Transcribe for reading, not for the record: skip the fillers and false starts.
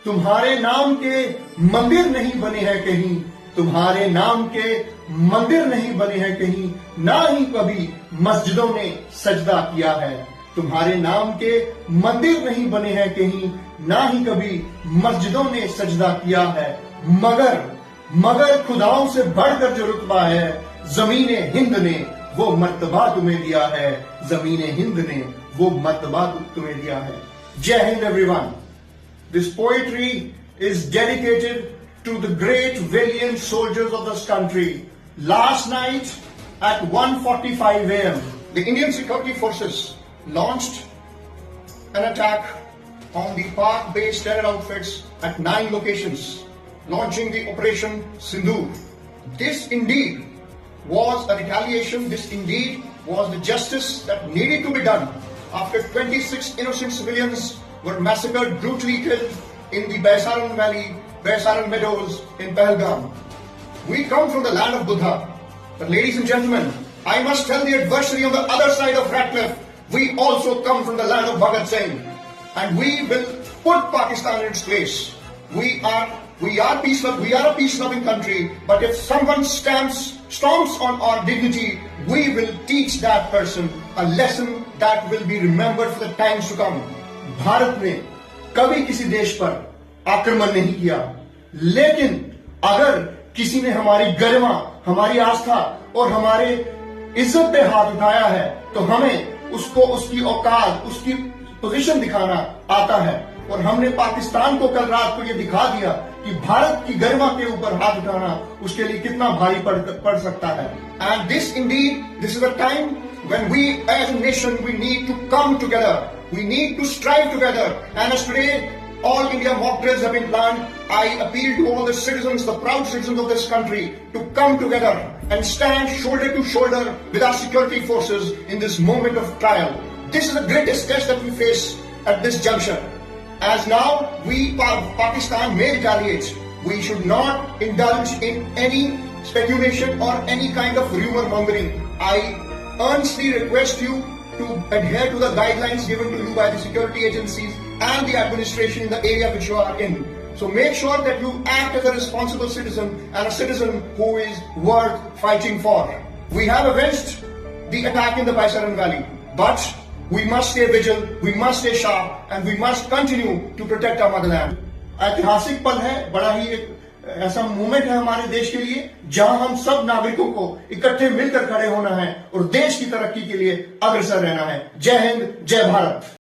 तुम्हारे नाम के मंदिर नहीं बने हैं कहीं, तुम्हारे नाम के मंदिर नहीं बने हैं कहीं, ना ही कभी मस्जिदों ने सजदा किया है। तुम्हारे नाम के मंदिर नहीं बने हैं कहीं, ना ही कभी मस्जिदों ने सजदा किया है। मगर खुदाओं से बढ़कर जो रुतबा है, जमीने हिंद ने वो मर्तबा तुम्हें दिया है, जमीने हिंद ने वो मर्तबा तुम्हें दिया है। जय Hind everyone. This poetry is dedicated to the great valiant soldiers of this country. Last night at 1:45 a.m., the Indian Security Forces launched an attack on the Pak-based terror outfits at 9 locations, launching the Operation Sindoor. This indeed was a retaliation. This indeed was the justice that needed to be done after 26 innocent civilians were massacred, brutally killed in the Baisaran Valley, Baisaran Meadows in Pahalgam. We come from the land of Buddha. But ladies and gentlemen, I must tell the adversary on the other side of Ratcliffe, we also come from the land of Bhagat Singh. And we will put Pakistan in its place. We are a peace-loving country, but if someone stomps on our dignity, we will teach that person a lesson that will be remembered for the times to come. Bharat ने कभी किसी देश पर आक्रमण नहीं किया, लेकिन अगर किसी ने हमारी गरिमा, हमारी आस्था और हमारे इज्जत पे हाथ उठाया है, तो हमें उसको उसकी औकात, उसकी पोजीशन दिखाना आता है। और हमने पाकिस्तान को कल रात को ये दिखा दिया कि भारत की गरिमा के ऊपर हाथ उठाना उसके लिए कितना भारी पड़ सकता है। And this is a time when we as a nation, we need to come together. We need to strive together. And as today, all India mock drills have been planned, I appeal to all the citizens, the proud citizens of this country, to come together and stand shoulder to shoulder with our security forces in this moment of trial. This is the greatest test that we face at this juncture. As now, Pakistan may retaliate. We should not indulge in any speculation or any kind of rumor mongering. I earnestly request you to adhere to the guidelines given to you by the security agencies and the administration in the area which you are in. So make sure that you act as a responsible citizen and a citizen who is worth fighting for. We have avenged the attack in the Baisaran Valley, but we must stay vigilant, we must stay sharp, and we must continue to protect our motherland. ऐतिहासिक पल है, बड़ा ही एक ऐसा movement है हमारे देश के लिए, जहां हम सब नागरिकों को इकट्ठे मिलकर खड़े होना है और देश की तरक्की के लिए अग्रसर रहना है। जय हिंद, जय भारत।